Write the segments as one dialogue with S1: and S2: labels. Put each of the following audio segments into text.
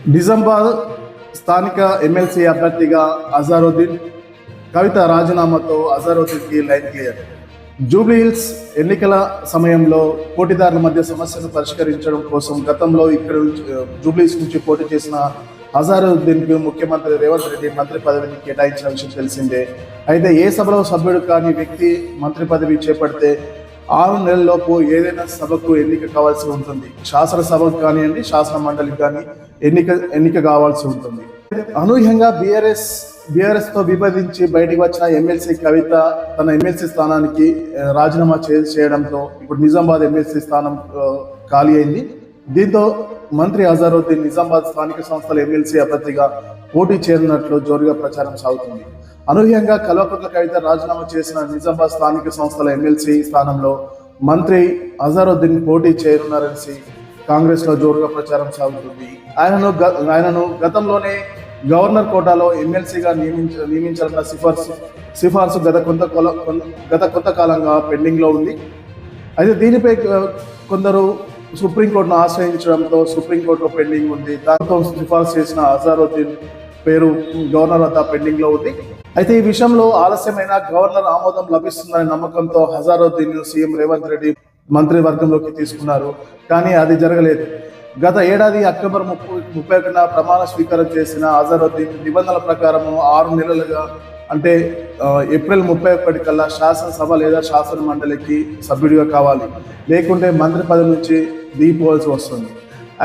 S1: నిజామాబాద్ స్థానిక ఎమ్మెల్సీ అభ్యర్థిగా అజారుద్దీన్, కవిత రాజీనామాతో అజారుద్దీన్కి line clear. Jubilee Hills ఎన్నికల సమయంలో పోటీదారుల మధ్య సమస్యను పరిష్కరించడం కోసం గతంలో ఇక్కడ జూబ్లీహిల్స్ నుంచి పోటీ చేసిన అజారుద్దీన్కి ముఖ్యమంత్రి రేవంత్ రెడ్డి మంత్రి పదవిని కేటాయించిన విషయం తెలిసిందే. అయితే ఏ సభలో సభ్యుడు కాని వ్యక్తి మంత్రి పదవి చేపడితే 6 నెలల్లోపు ఏదైనా సభకు ఎన్నిక కావాల్సి ఉంటుంది. శాసనసభకు కానివ్వండి, శాసన మండలికి కానీ ఎన్నిక కావాల్సి ఉంటుంది. అనూహ్యంగా బీఆర్ఎస్ తో విభజించి బయటికి వచ్చిన ఎమ్మెల్సీ కవిత తన ఎమ్మెల్సీ స్థానానికి రాజీనామా చేయడంతో ఇప్పుడు నిజామాబాద్ ఎమ్మెల్సీ స్థానం ఖాళీ అయింది. దీంతో మంత్రి అజారుద్దీన్ నిజామాబాద్ స్థానిక సంస్థల ఎమ్మెల్సీ అభ్యర్థిగా పోటీ చేరినట్లు జోరుగా ప్రచారం సాగుతుంది. అనూహ్యంగా కల్వకుంట్ల కవిత రాజీనామా చేసిన నిజామాబాద్ స్థానిక సంస్థల ఎమ్మెల్సీ స్థానంలో మంత్రి అజారుద్దీన్ పోటీ చేరున్నారని కాంగ్రెస్ లో జోరుగా ప్రచారం సాగుతుంది. ఆయనను గతంలోనే గవర్నర్ కోటాలో ఎమ్మెల్సీగా నియమించాలన్న సిఫార్సు గత కొంతకాలంగా పెండింగ్ లో ఉంది. అయితే దీనిపై కొందరు సుప్రీంకోర్టును ఆశ్రయించడంతో సుప్రీంకోర్టులో పెండింగ్ ఉంది. దాంతో సిఫార్సు చేసిన అజారుద్దీన్ పేరు గవర్నర్ వద్ద పెండింగ్ లో ఉంది. అయితే ఈ విషయంలో ఆలస్యమైన గవర్నర్ ఆమోదం లభిస్తుందనే నమ్మకంతో అజారుద్దీన్ సీఎం రేవంత్ రెడ్డి మంత్రివర్గంలోకి తీసుకున్నారు. కానీ అది జరగలేదు. గత ఏడాది అక్టోబర్ 31న ప్రమాణ స్వీకారం చేసిన అజారుద్దీన్ నిబంధనల ప్రకారం 6 నెలలుగా అంటే ఏప్రిల్ 31 కల్లా శాసనసభ లేదా శాసన మండలికి సభ్యుడిగా కావాలి, లేకుంటే మంత్రి పదవి నుంచి దిగిపోవాల్సి వస్తుంది.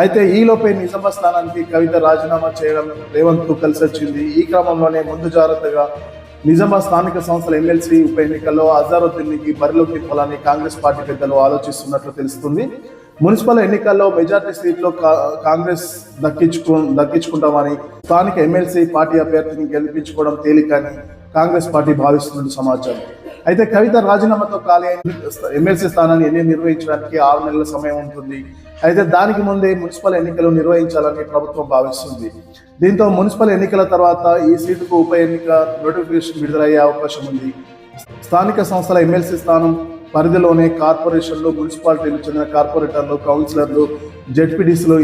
S1: అయితే ఈలోపే నిజామాబాద్ స్థానానికి కవిత రాజీనామా చేయడం రేవంత్ కు కలిసి వచ్చింది. ఈ క్రమంలోనే ముందు జాగ్రత్తగా నిజామాబాద్ స్థానిక సంస్థల ఎమ్మెల్సీ ఉప ఎన్నికల్లో అజారుద్దీన్కి బరిలోకి దింపాలని కాంగ్రెస్ పార్టీ పెద్దలు ఆలోచిస్తున్నట్లు తెలుస్తుంది. మున్సిపల్ ఎన్నికల్లో మెజార్టీ సీట్లో కాంగ్రెస్ దక్కించుకుంటామని, స్థానిక ఎమ్మెల్సీ పార్టీ అభ్యర్థిని గెలిపించుకోవడం తేలికని కాంగ్రెస్ పార్టీ భావిస్తున్నట్టు సమాచారం. అయితే కవిత రాజీనామాతో ఖాళీ ఎమ్మెల్సీ స్థానాన్ని నిర్వహించడానికి 6 నెలల సమయం ఉంటుంది. అయితే దానికి ముందే మున్సిపల్ ఎన్నికలు నిర్వహించాలని ప్రభుత్వం భావిస్తుంది. దీంతో మున్సిపల్ ఎన్నికల తర్వాత ఈ సీటుకు ఉప ఎన్నిక నోటిఫికేషన్ విడుదలయ్యే అవకాశం ఉంది. స్థానిక సంస్థల ఎమ్మెల్సీ స్థానం పరిధిలోనే కార్పొరేషన్లు, మున్సిపాలిటీలు చెందిన కార్పొరేటర్లు, కౌన్సిలర్లు, జెడ్పీటీసీలు,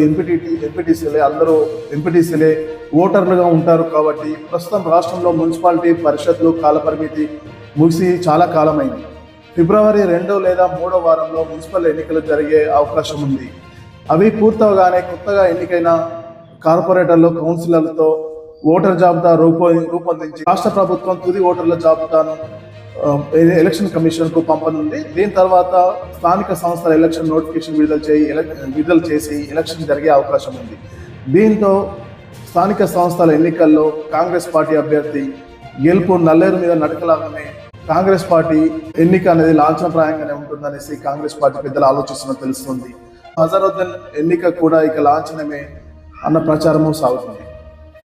S1: ఎంపీటీసీలే అందరూ ఎంపీటీసీలే ఓటర్లుగా ఉంటారు. కాబట్టి ప్రస్తుతం రాష్ట్రంలో మున్సిపాలిటీ పరిషత్లు కాలపరిమితి ముగిసి చాలా కాలమైంది. ఫిబ్రవరి 2 లేదా 3వ వారంలో మున్సిపల్ ఎన్నికలు జరిగే అవకాశం ఉంది. అవి పూర్తవగానే కొత్తగా ఎన్నికైన కార్పొరేటర్లు, కౌన్సిలర్లతో ఓటర్ జాబితా రూపొందించి రాష్ట్ర ప్రభుత్వం తుది ఓటర్ల జాబితాను ఎలక్షన్ కమిషన్ కు పంపనుంది. దీని తర్వాత స్థానిక సంస్థల ఎలక్షన్ నోటిఫికేషన్ విడుదల చేసి ఎలక్షన్ జరిగే అవకాశం ఉంది. దీంతో స్థానిక సంస్థల ఎన్నికల్లో కాంగ్రెస్ పార్టీ అభ్యర్థి గెలుపు నల్లేరు మీద నడకలాగానే కాంగ్రెస్ పార్టీ ఎన్నిక అనేది లాంఛనప్రాయంగానే ఉంటుందనేసి కాంగ్రెస్ పార్టీ పెద్దలు ఆలోచిస్తున్నట్టు తెలుస్తుంది. అజారుద్దీన్ ఎన్నిక కూడా ఇక లాంఛనమే అన్న ప్రచారము సాగుతుంది.